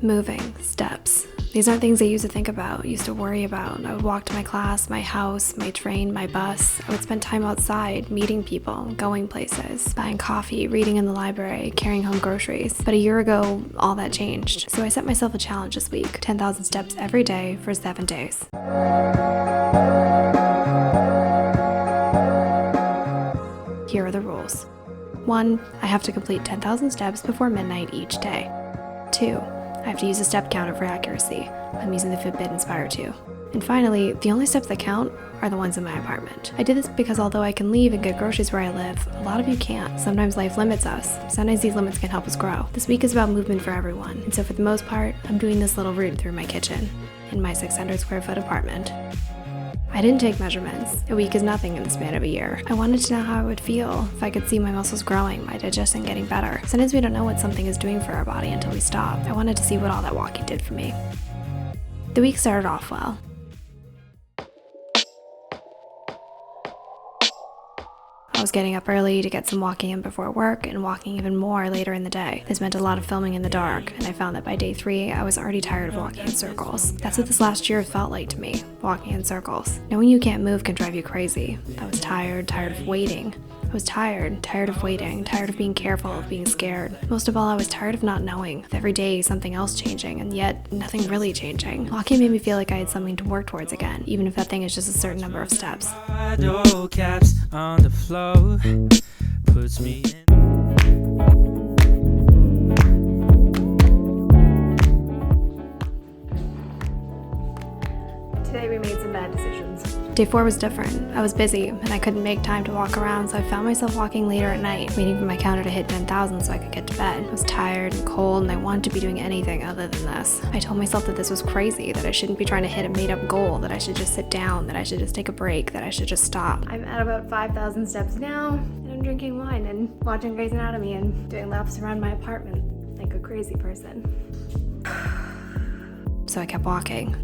Moving, steps. These aren't things I used to think about, used to worry about. I would walk to my class, my house, my train, my bus. I would spend time outside, meeting people, going places, buying coffee, reading in the library, carrying home groceries. But a year ago, all that changed. So I set myself a challenge this week, 10,000 steps every day for 7 days. Here are the rules. 1. I have to complete 10,000 steps before midnight each day. 2. I have to use a step counter for accuracy. I'm using the FitBit Inspire 2. And finally, the only steps that count are the ones in my apartment. I did this because although I can leave and get groceries where I live, a lot of you can't. Sometimes life limits us. Sometimes these limits can help us grow. This week is about movement for everyone, and so for the most part, I'm doing this little route through my kitchen, in my 600 square foot apartment. I didn't take measurements. A week is nothing in the span of a year. I wanted to know how I would feel if I could see my muscles growing, my digestion getting better. Sometimes we don't know what something is doing for our body until we stop. I wanted to see what all that walking did for me. The week started off well. I was getting up early to get some walking in before work and walking even more later in the day. This meant a lot of filming in the dark, and I found that by day 3, I was already tired of walking in circles. That's what this last year felt like to me, walking in circles. Knowing you can't move can drive you crazy. I was tired of waiting. I was tired of waiting, tired of being careful, of being scared. Most of all, I was tired of not knowing, with every day something else changing, and yet nothing really changing. Walking made me feel like I had something to work towards again, even if that thing is just a certain number of steps. Caps on the floor puts me in. Today we made some bad decisions. Day 4 was different. I was busy and I couldn't make time to walk around, so I found myself walking later at night, waiting for my counter to hit 10,000 so I could get to bed. I was tired and cold and I wanted to be doing anything other than this. I told myself that this was crazy, that I shouldn't be trying to hit a made-up goal, that I should just sit down, that I should just take a break, that I should just stop. I'm at about 5,000 steps now, and I'm drinking wine and watching Grey's Anatomy and doing laps around my apartment like a crazy person. So I kept walking.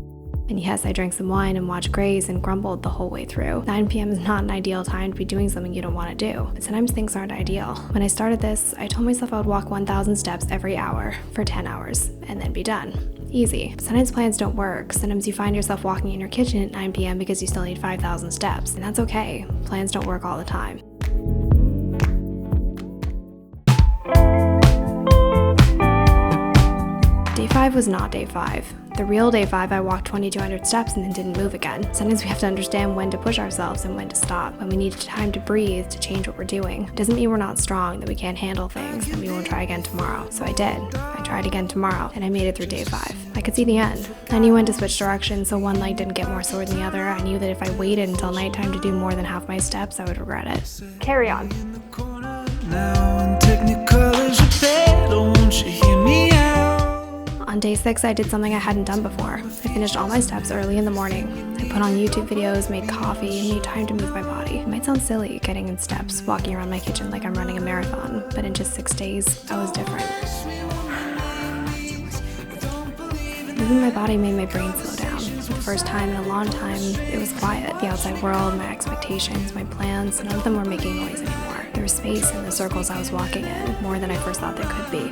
And yes, I drank some wine and watched Grey's and grumbled the whole way through. 9 p.m. is not an ideal time to be doing something you don't want to do, but sometimes things aren't ideal. When I started this, I told myself I would walk 1,000 steps every hour for 10 hours and then be done. Easy. Sometimes plans don't work. Sometimes you find yourself walking in your kitchen at 9 p.m. because you still need 5,000 steps, and that's okay. Plans don't work all the time. Day 5 was not day 5. The real day 5, I walked 2,200 steps and then didn't move again. Sometimes we have to understand when to push ourselves and when to stop, when we need time to breathe, to change what we're doing. It doesn't mean we're not strong, that we can't handle things, and we won't try again tomorrow. So I did. I tried again tomorrow, and I made it through day 5. I could see the end. I knew when to switch directions, so one leg didn't get more sore than the other. I knew that if I waited until nighttime to do more than half my steps, I would regret it. Carry on. On day 6, I did something I hadn't done before. I finished all my steps early in the morning. I put on YouTube videos, made coffee, and made time to move my body. It might sound silly getting in steps, walking around my kitchen like I'm running a marathon, but in just 6 days, I was different. Moving my body made my brain slow down. For the first time in a long time, it was quiet. The outside world, my expectations, my plans, none of them were making noise anymore. There was space in the circles I was walking in, more than I first thought there could be.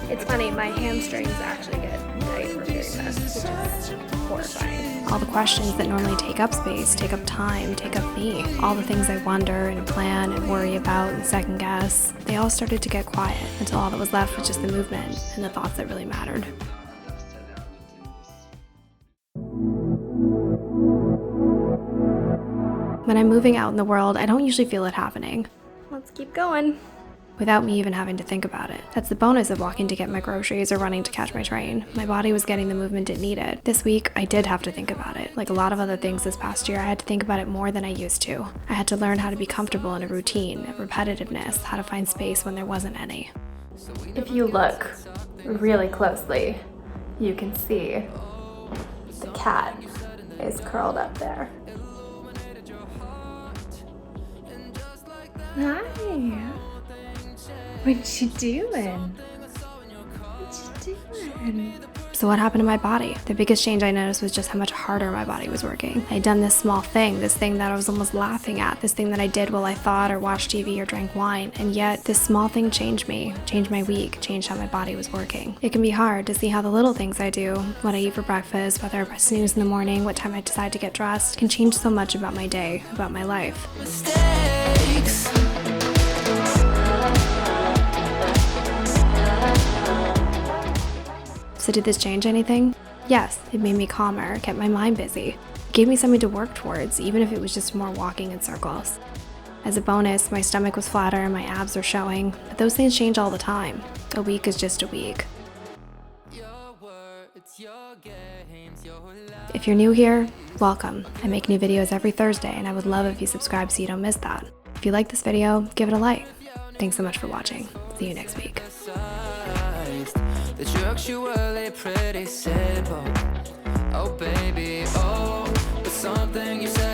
It's funny, my hamstrings actually get tight from doing this, which is horrifying. All the questions that normally take up space, take up time, take up me. All the things I wonder and plan and worry about and second guess, they all started to get quiet until all that was left was just the movement and the thoughts that really mattered. When I'm moving out in the world, I don't usually feel it happening. Let's keep going. Without me even having to think about it. That's the bonus of walking to get my groceries or running to catch my train. My body was getting the movement it needed. This week, I did have to think about it. Like a lot of other things this past year, I had to think about it more than I used to. I had to learn how to be comfortable in a routine, repetitiveness, how to find space when there wasn't any. If you look really closely, you can see the cat is curled up there. Hi. What you doing? What you doing? So what happened to my body? The biggest change I noticed was just how much harder my body was working. I'd done this small thing, this thing that I was almost laughing at, this thing that I did while I thought or watched TV or drank wine, and yet this small thing changed me, changed my week, changed how my body was working. It can be hard to see how the little things I do, what I eat for breakfast, whether I snooze in the morning, what time I decide to get dressed, can change so much about my day, about my life. Mistakes. So did this change anything? Yes, it made me calmer, kept my mind busy. It gave me something to work towards, even if it was just more walking in circles. As a bonus, my stomach was flatter and my abs were showing, but those things change all the time. A week is just a week. If you're new here, welcome. I make new videos every Thursday and I would love if you subscribe so you don't miss that. If you like this video, give it a like. Thanks so much for watching. See you next week. The structurally pretty simple. Oh baby, oh, but something you said